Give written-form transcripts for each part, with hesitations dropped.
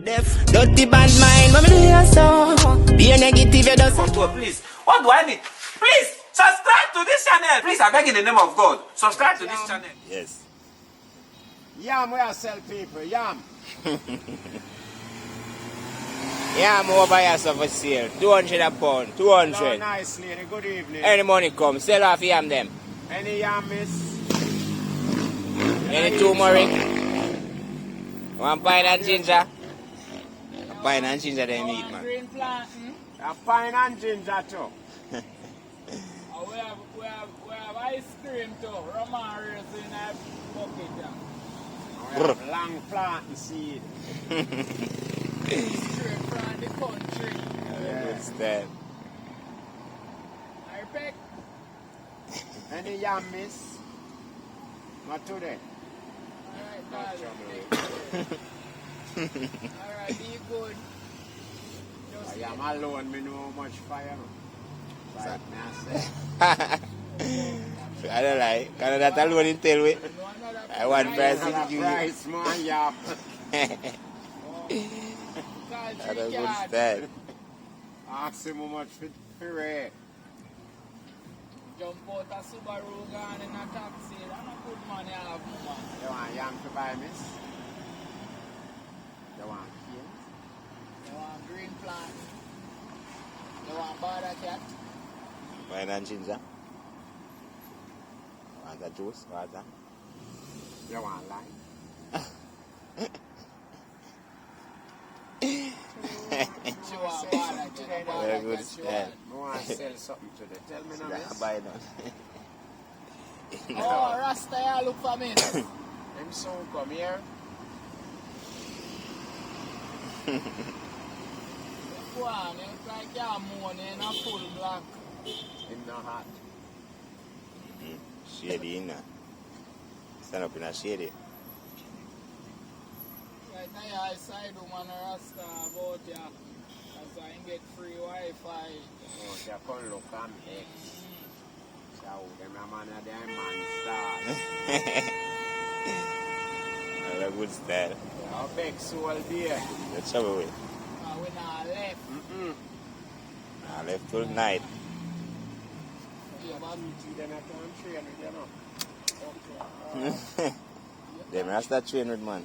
Def. Dirty bad mind, what me do you so? Be a negative, you just. Please, what do I need? Please, subscribe to this channel. Please, I beg in the name of God, subscribe to this channel. Yes. Yam we are sell people, yam. Yam over here for sale. 200 a pound. 200. Hello, nice lady, good evening. Any money come, sell off yam them. Any yam, miss? Any turmeric? One pine and ginger? A pine and ginger they meat, man. Green planting. A pine and ginger too. We have ice cream too. Romaris in a bucket. We have long planting seed. Straight from the country. What's that? I pick. Any yam, miss? Not today. Alright, darling. Alright, be good. I am alone, me know how much fire. Right, I don't like. Can that alone in tell me? I want price to give you. Price, man, yam. That's a good style. Ask him how much for rate. Jump out a Subaru gone in a taxi. That's a good money I have, man. You want yam to buy, miss? You want cane? You want green plant? You want bawdacat? Pine and ginger. Want a juice? Water? You want lime? She want bawdacat. Very good style. I want to sell something today. Tell me now, miss. Buy none. Oh, Rasta, you look for me. Him soon come here. Go on, you look like you're money in a full black. Him not hot. Shady in there. Stand up in a shady. Right now, I side woman Rasta about ya. As I get free Wi-Fi. Oh, you come look at me. So, them a man of them man stars. That's a good style. How big soul there? Let's have a way. We not left. I left till night. Yeah, but Then I can train with them. Them Rasta train with man.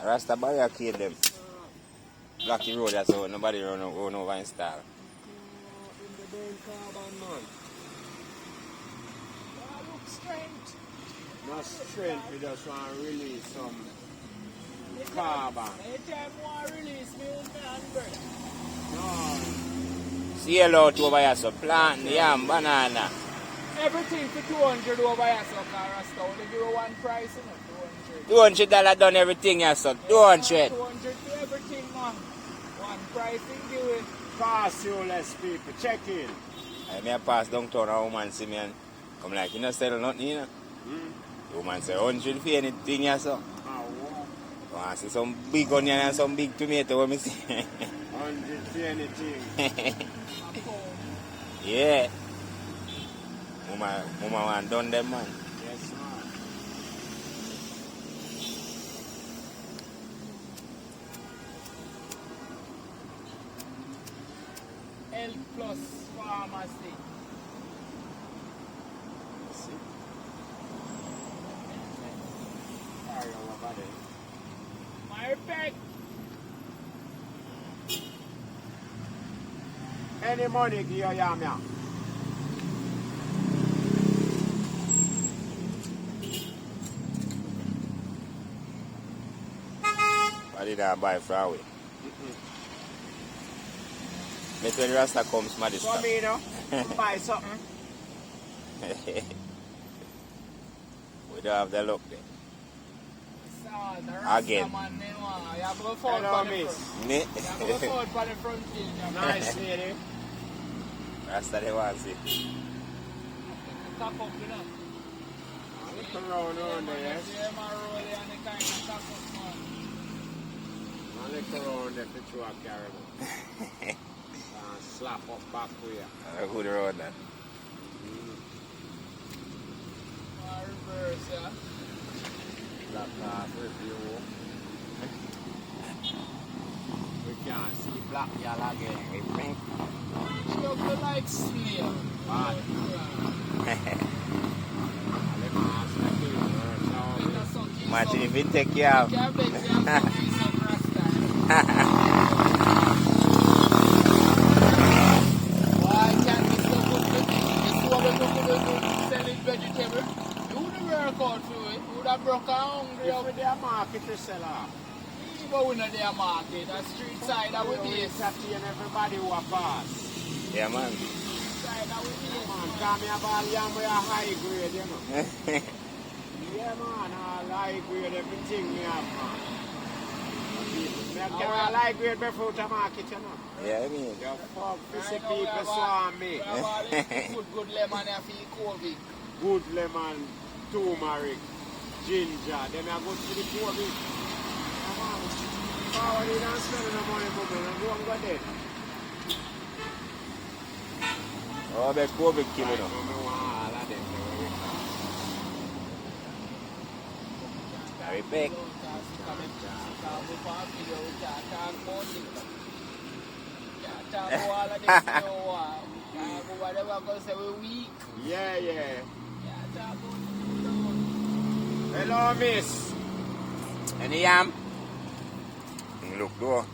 Rasta barricade them. Block the road, that's how nobody run over and style. In the burn carbon, man. look strength. Not strength, we just want to release some carbon. Anytime you want to release me with my hand, No. See a lot over here, so plant, yam, banana. everything for 200 over here, so Rasta only give you one price, you know, $200. $200 done everything, yeah, so 200. 200 to everything, man. One price in give it. Pass you less people, check in. I may pass downtown, a woman see me and come like, you know, sell nothing, you know. The woman say, 100 for anything, yeah, so. Oh, wow. I want to see some big onion and some big tomato, what me see. 100 for anything. Yeah. Mama want done them, man. Yes, man. Health Plus Pharmacy. See? Carry on about it. My pet. Any money give you yam yam? I did not buy far away. But when Rasta comes, Maddy So stop. me, you know, buy something. We don't have the luck there. The Rasta Again. man, you know, you have to go forward Hello, for the miss. front. Me? You have to go forward for the front page. Nice lady. Rasta they want to see. Cock up, you know. Look around there, yes. Yeah, man, roll it and the kind of cock up, man. I look around there for you a carry. Slap up back with you. Good road that. Reverse, yeah. Slap off review. black girl again. She look like slave. Bad. Imagine if you take care of. Can't bet you have some piece of rasta. Why can't be so good? This is what we do selling vegetable. You would work out for it. You would have broke hungry. If we there market to sell off. But we know their market. A street side that we We base. entertain everybody who a pass. Yeah, man. Side that we base. Man, come here, ball yam with a high grade, you know. Yeah, man, all high grade, everything we have, man. Me carry a high grade before the market, you know. Yeah, I mean. The fuck, see people swarm me. We have all this good lemon here for COVID. Good lemon, turmeric, ginger, then I go to the COVID. Come on, forward in and spend the money, woman, and go and go there. Oh, but COVID kill you know. I want all of them. Very big. Yeah, yeah. Hello, miss. Any yam? Look, do.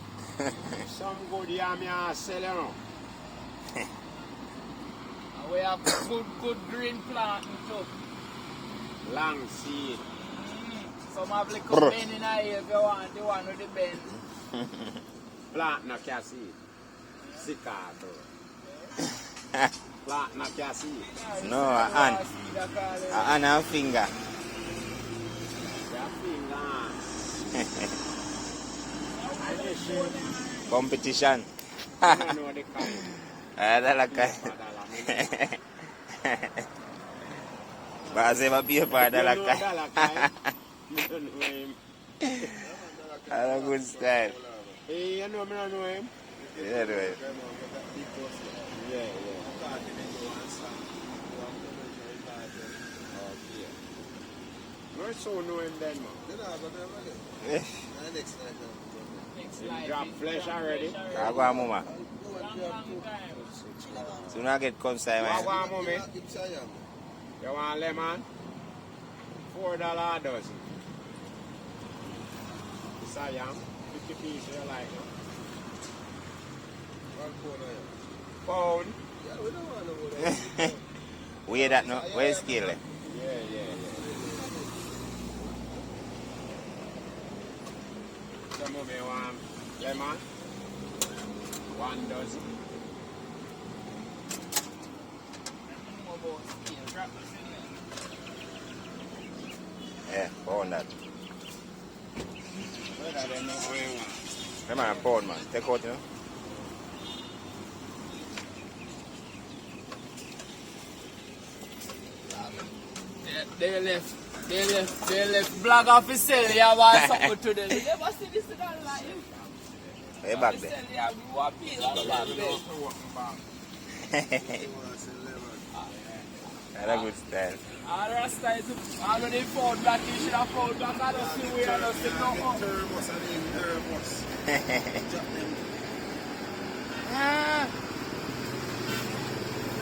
Some good yam you sell, you know. We have good green plant too. Long seed. Some have little bend in here if you want the one with the bend. Plant no can seed. Sickapure. Plant no can seed. No, a hand. A hand and finger. Your finger. Competition. I know the kind. Ada lah kan. Bahasa apa dia pada lah kan. Ada good style. Hey, you know me, I know him. Yeah, do it. Yeah, yeah. Where so know him then, man? You drop flesh already? Aku amu mah. Soon I get concerned, What man. want mommy? You want lemon? $4 a dozen. This I am. 50 pieces you like, no? Pound? Where that no? Where skill? Yeah, yeah, yeah. So mommy want lemon? 1 dozen. Yeah, pound that. Where do they know how you want? Come on, pound man. Take out, you know. They left black officer. You have something to them. You never see this in our life. Way back there. That's a good style. All Rasta is already found black. You should have found black. I don't see where I don't see no.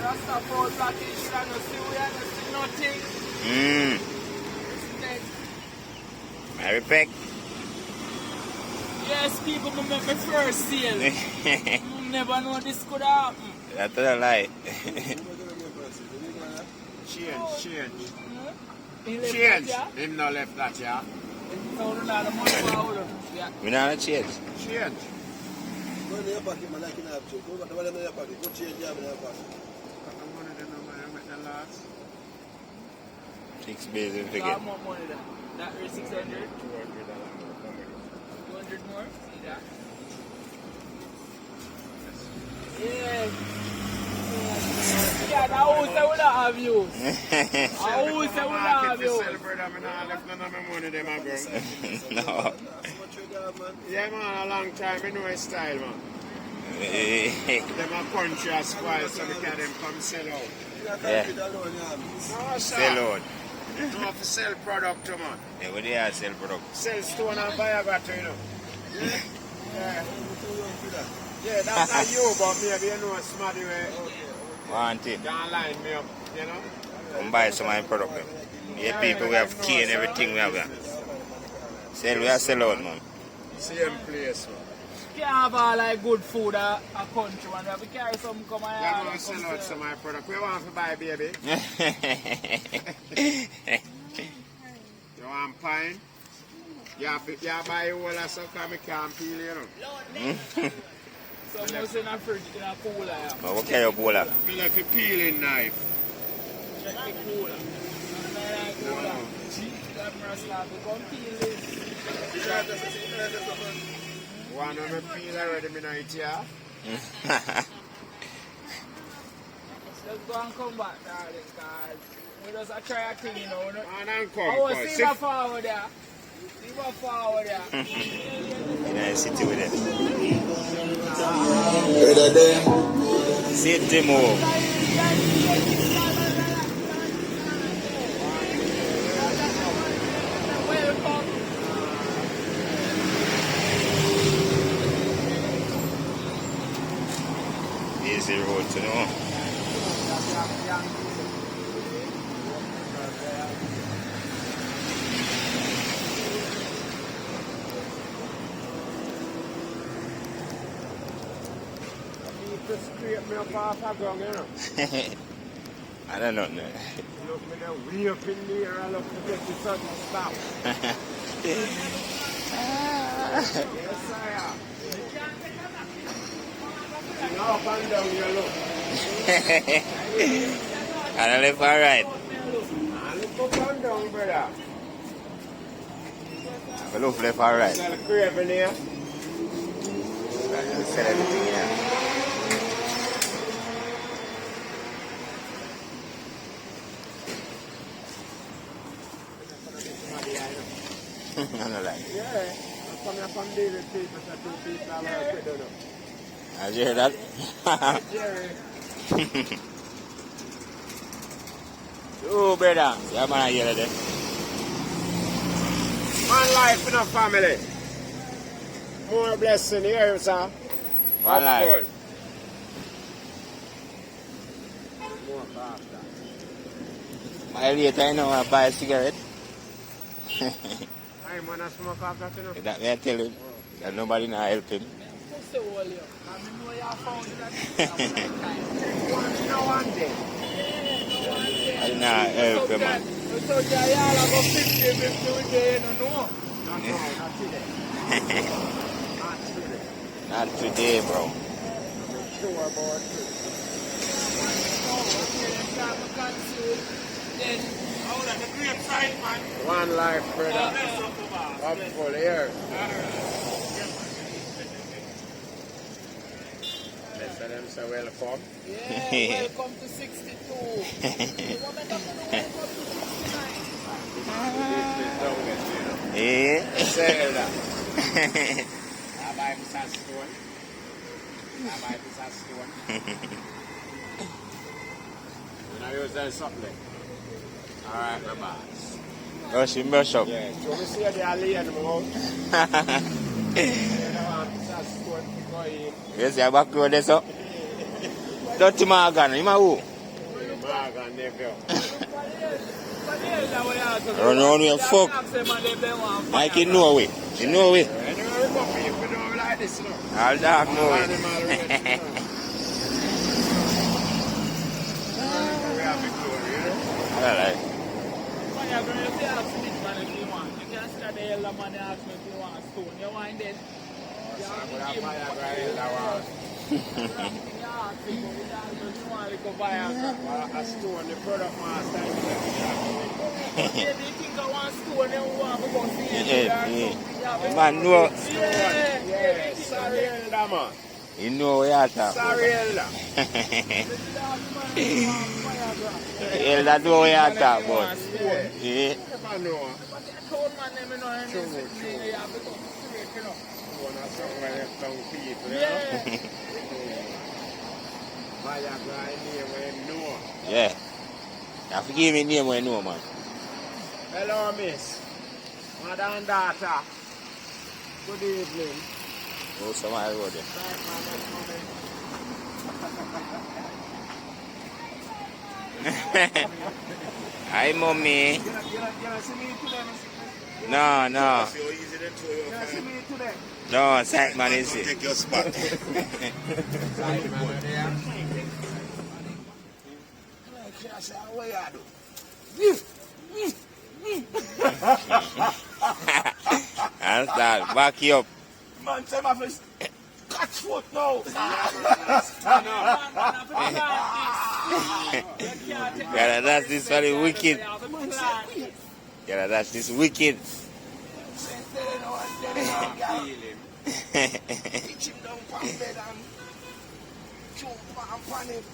Rasta found black. You should have not see where I don't see nothing. Very big. Yes, people will make my first sale. Never know this could happen. That's a lie. Change. He left Change. that, yeah? Him not left that, yeah? So we don't have the money for our yeah. We not change. Change. Six bills and So forget. how much money that? That is 600? 200 more? See that? Yeah. Yeah, the house I will not have you. The house I will not have you. Celebrate them and I left none of my money them, my bro. No. Yeah, man, a long time. I know his style, man. Them a country as spoil so we can them come sell out. Yeah. No, sir. Sell out. No, for sell product, man. Yeah, what they are sell product. Sell stone and buy a battery, you know. Yeah. Yeah, That's not you, but maybe you know somebody where Want it? can line me up, you know? Come buy some of my product. Man. Yeah, people, we have key and everything we have there. Sell, we are sell out, man. Same place, man. You can't have all like good food a country, man. You have to carry some come You here. want to sell out some of my product. We want to buy, baby. You want pine? You buy a whole of some because I can't peel, you know. So much in a fridge, in a cooler. Yeah. Oh, what kind of bowl? I left a peeling knife. Check the cooler. No. That must have to come peel this. One of them peel already, me know it here. Let's go and come back, darling, because we just try a thing, you know. And come, Oh, see my forward there. See my forward there. In a city with it. City move. Welcome. Easy road to know. To scrape me up off the ground, you know. I don't know. Look, me now way up in the air, I look to get the sun to stop. Yes, sire. You know, up and down, you look. And I left all right. I look up and down, brother. I look left all right. Sell craving here. Sell everything here. I don't like it. Yeah. I'm coming from David people, so two people are work with them. I hear that. Jerry. Oh, brother. Yeah, man, I hear that. One life in a family. More blessing here, sir. One life. More faster. I later, I know, I buy a cigarette. I'm gonna smoke after, you know. That may I tell him that nobody now help him. Just to hold you. I know you found that. One day. I now help him, man. So you all have a 50 day, no. No, not today. Not today. Not today, bro. I'm sure about it. Then, Hold on, the great side, man. One life, brother. Up full here. Let's tell them say welcome. yeah, welcome to 62. You want me to welcome to 69? Eh? Say that. I buy Mr. Stone. You know, use that something. Alright, my boss. Brush him, brush up. Yeah, so we see the alley and the mouth. You see a back road there, so? Dirty Morgan, you know who? Morgan, nephew. Run around with a fuck. Mike, you know it. You know it. Like this, no? All dark know it. We have the glory, you know? All right. When you're going to say ask me, man, if you want. You can't start the elder man and ask me if you want stone. You want it? So I'm going to fire guy that one. A stone, the product master. Maybe you think I want stone, then we want to go see it. Man, no. Yeah, sorry, elder man. You know where you're talking. Sorry, elder. Elder know where you're talking about. Never Yeah. know. But I told my name, you know, and True, you have to go straight, you know. One of some way young people, you know? Yeah. My guy name when know. Yeah. You have to give me a name when you know, man. Hello, miss. Mother and daughter. Good evening. Go some high road there. Hi, mommy. You know, see me today, No, no. you know, see me today. No, sack man is it. Take your spot. And start back you up. Man, say my face. Catch foot now. Gotta dash this very wicked. Gotta dash this wicked. Pitch him down on bed and jump on him.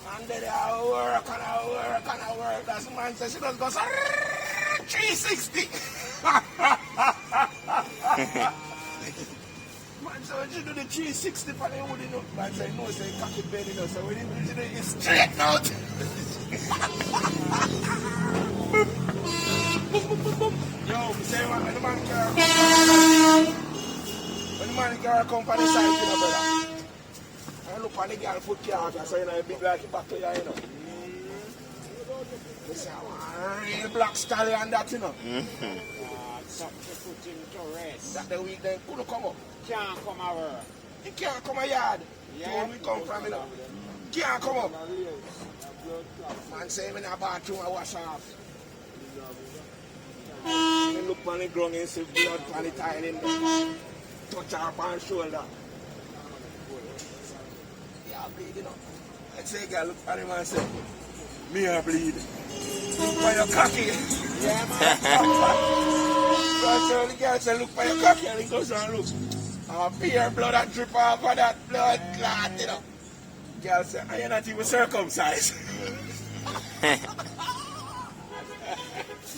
And then I work and I work and I work. That's the man says she just goes 360. Man, so when you do the 360 for the wood, you know, man say no, say cocky bed, you know, so when you do it, it's straight out. Yo, say when the man car when the man car come from the side, you know, brother. I look on the girl foot car, so you know, big like the back to you, you know. You say, I want a real black stallion that, you know. Something to put him to rest. That the week then couldn't come up. Can't come over. He can't come a yard. Yeah. Where we come from, you know. Can't come up. Man say him in a bathroom I wash off. He look on the ground and see blood on the tile in there. Touch her up on shoulder. Yeah, bleed, you know. Let's say girl look at him and say, me a bleed. Look for your cocky. Yeah, man. So the girl say, look for your cocky, and he goes and looks. Pure blood and drip off of that blood clot, you know. Girl say, I ain't not even circumcised.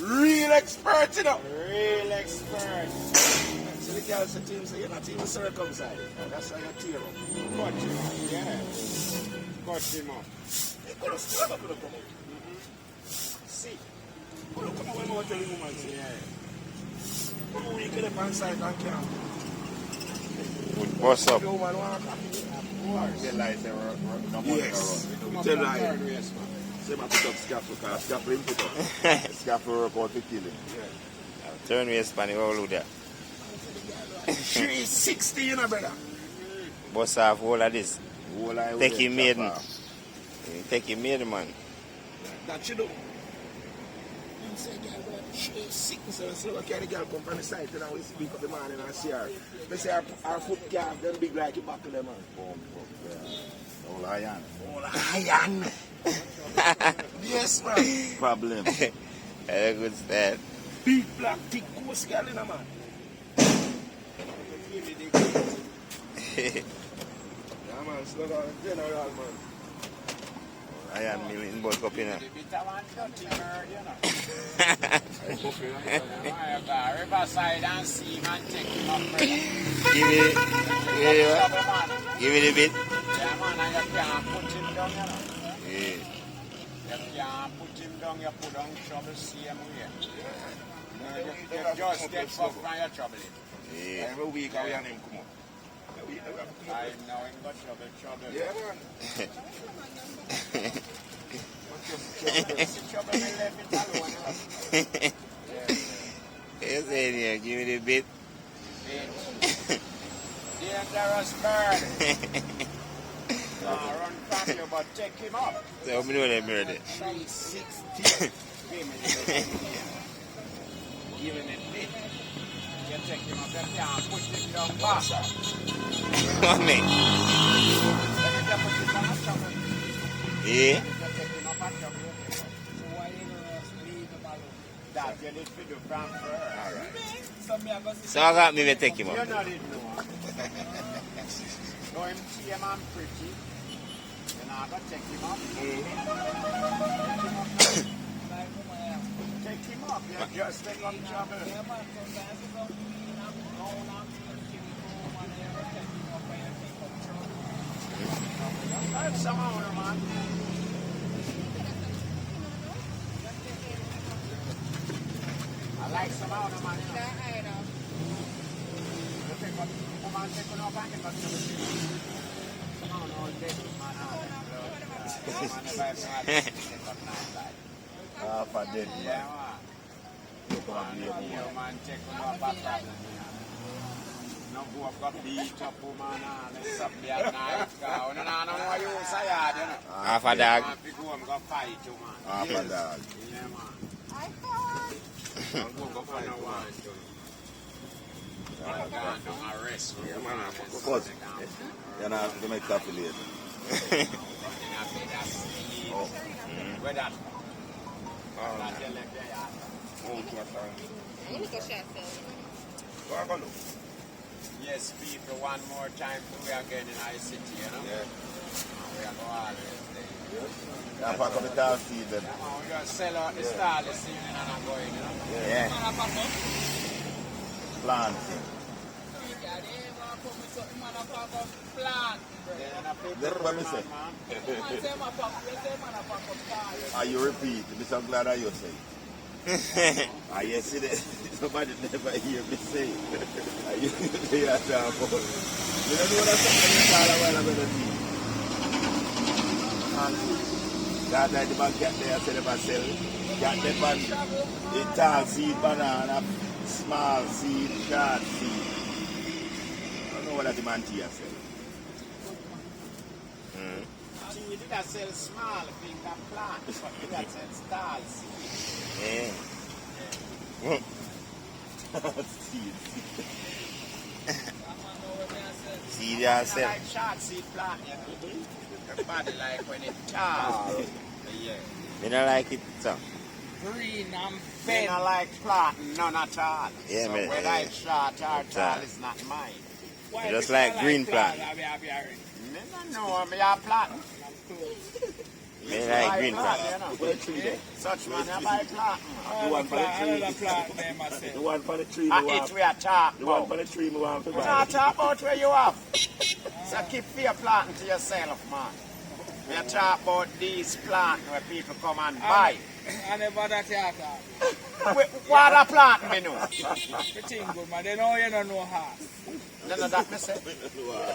Real expert, you know. Real expert. So the girl said to him, you're not even circumcised. That's how you tear up. Cut him up, yeah. Cut him up. He could have still come up. See. Could have come up when I tell the woman, say, yeah. Come on, you get up on side and camp. What's up? The woman want to Tell lies, no money. yes. Tell lies. Say my put up scaffold, because scaffold him put up. Scaffold work out to kill him. Yeah. Turn waist pan the whole there. 360, you know, brother. Bust off all of this. Whole I Take will him maiden. chop off. Take him maiden, man. That you do. You say, girl, brother, she's sick. So I carry the girl come from the side and we speak up the man and I see her. They say our foot calf, them big like it back to them, man. All iron. All iron. Yes, man. Problem. Very good style. Big black thick coast girl in a man. Yeah, man, slug on general, man. Iron million bulk up in Riverside and sea man take him up, brother. Give it a bit. Yeah, man, and you can't put him down, you know. Yeah. You can't put him down, you put on trouble same way. You just get fucked from your trouble. Yeah. Every week I and him come up. I know him got trouble. Yeah, man. Trouble me left it alone. You say here, give me the bit. Dangerous bird. Run from you, but take him up. So how many of them are there? 360. Give him a bit. You take him up, you can't push him down back. Money. Let me just put him on a trouble. Yeah. You take him up and trouble. So why you don't leave him alone? That you need to do from first. All right. So I got me to take him You're up. not in no one. No, him see him and pretty. Then I got to take him up. Take him up. You just take up trouble. That's some owner, man. I like some owner, man. You know. You take up man, take on a packet, but never see. No, dead, man, Half a dead yeah, man. man. You come and be a Yeah, woman. man, take on a packet. No go up, got beat up, woman, and it's up there at night. No, no, no, you say that, you know. Half a dog. Man, if you go, I'm going to fight you, man. Half a dog. Yeah, man. Don't go for no one, you know. I'm going to arrest you, man. Of course. You're not going to make coffee later. Oh. Where that? Yes, people, one more time we are again in our city, you know? Yeah. We are going always there. Yeah, pack up the car seed then. We just sell out the stall this evening and I'm going, you know? Yeah. Planting. That's what I say. Are you repeat? I'm so glad that you say. Ah, you see that? Somebody never hear me say. You say that about. You don't know what I'm saying? That night the man get there, I said if I sell, get the man, a tall seed, banana, small seed, short seed. I don't know what that man tea sell. We did not sell small things and plants, but we did sell stars. Yeah. Seed. Seed I yourself. like short seed plant, you know. The body like when it tall. Yeah. You don't like it, so. Green and Then bent. I like planting, none at all. Yeah, so man, whether yeah. it's short or It's, tall is not mine. Why Just people like green plant. I be hearing. Me don't know, me a plant. Me like green plant. You know. Such man, I buy plant. Another plant name I say. The one for the tree, And it we are talk the one about. for the tree, we want to We buy. not talk about where you have. So keep your planting to yourself, man. We are talk about these plants where people come and buy. I never that yata. What a plant me know? Everything good, man. They know you don't know how. None of that me say.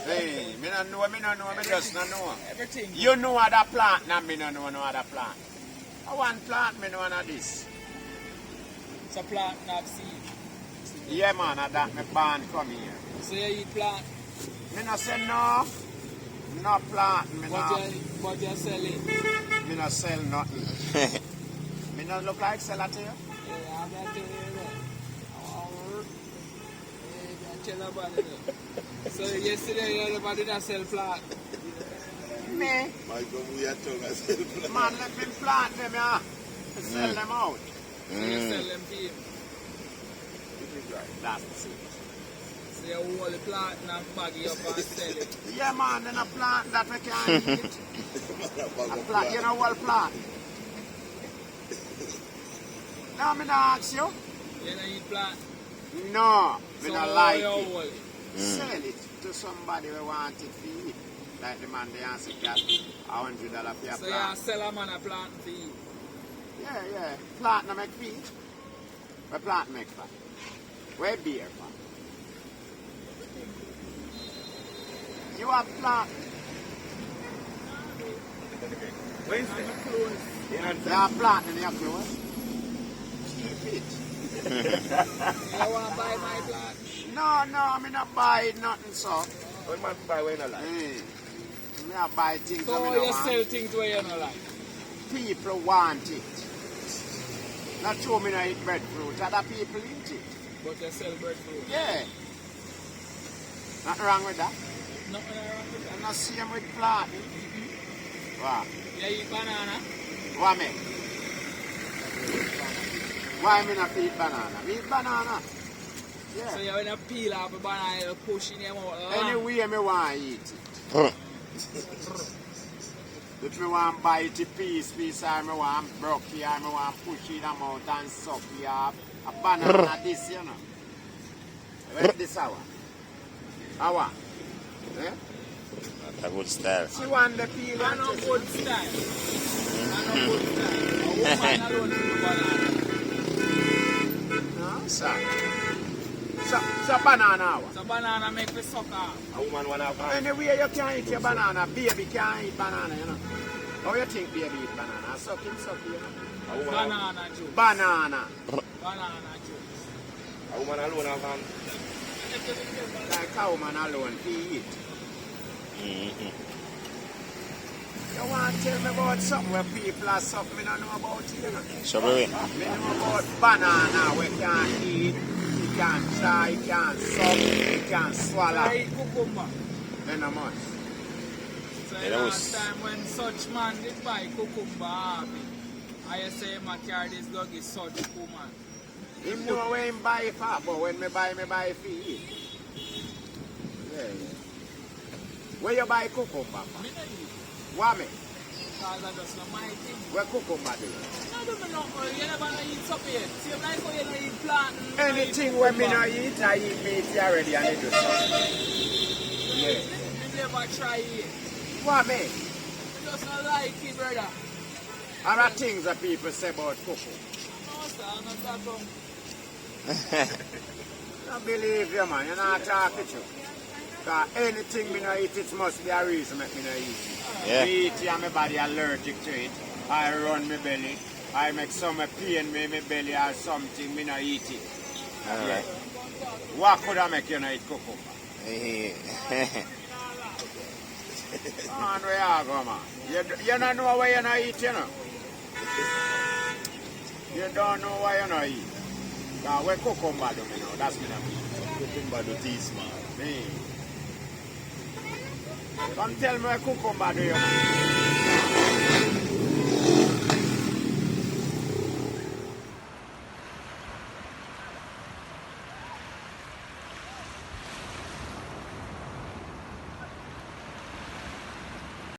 Hey, me don't know, me just don't know. Everything good. You know other plant, and me don't know no other plant. I want plant, me know one of this. It's a plant not seed. Yeah, man, I that me born come here. So you eat plant, Me no say no, no plant, me no, but you sell it. me no sell nothing. Me no look like sell it to you. Yeah, I'm not telling you that. Yeah, tell about it. So yesterday everybody that sell plant. Me, Michael, we are talking about man, let me plant them, yeah. Sell them out. So you sell them to him. That's it. So you hold the plant and bag it up and sell it. Yeah, man, then a plant that we can eat. A plant, you know what plant? No, me not ask you. You don't eat plant. No, me So not how like you it. hold it? Sell it to somebody who want it for eat. Like the man they answer that $100 for your So you plant. sell a man a plant for you. Yeah. Plant no make feed. Where plant make fat? Where beer fat? You have plant. You have plant in your clothes. Keep it. You want to buy my plant? No, I'm not buy nothing so. When man buy when I like. Hey, me not buy things So that me how no you want. sell things where you don't like? People want it. Not true me not eat breadfruit, other people eat it. But you sell breadfruit. Yeah. Nothing wrong with that. Nothing wrong with that. And not same with planting. What? You eat banana? What me? Why me not eat banana? Me eat banana. So Yeah. you when you peel off a banana, you push in your mouth. Anyway me want eat it. If me want bite it piece, or me want bruck it, or me want push it out and suck it off. A banana this, you know. Where this hour? Hour? Eh? That's a good style. She want the peel I and know just- good style. I know good style. A woman alone do banana. No, sir. So banana. So banana make me suck off. A woman wanna have hand. Anyway, you can't eat your banana. Baby can't eat banana, you know. How you think baby eat banana? Suck him, you know. A woman, Banana juice. Banana. Banana juice. a woman alone have hand. Like a woman alone, he eat. You want to tell me about something where people are something I don't know about it, you know? Show me. I know about banana we can't eat, you can't try, you can't suck, you can't swallow. I eat cucumber. You know much. So Yeah, that last was- time when such man did buy cucumber, I say my carry this dog is such woman. Him know where him buy it for, but when me buy it for eat. Yeah. Where you buy cucumber for? Me not eat. What me? Because I just not my thing. Where cucumber do? No, do me not, you never know eat something yet. See, like how you don't eat plant. you don't Anything eat when me cucumber. not eat, I eat meat already and it do something. Yeah. You never try it. What me? You just not like it, brother. Are there things that people say about cucumber? No, sir, I'm not that wrong. Don't believe you, man. You're not talking to. Because anything me not eat, it must be a reason make me not eat it. Yeah. Me eat it and my body allergic to it. I run my belly. I make some pain me my belly or something, me not eat it. Alright. What could I make you not eat cucumber? Man, where you go, man? You don't know why you not eat, you know? You don't know why you not eat. Because where cucumber do me know, that's me not eat. Cucumber do taste, man. Me. Come tell me where cucumber do you, man?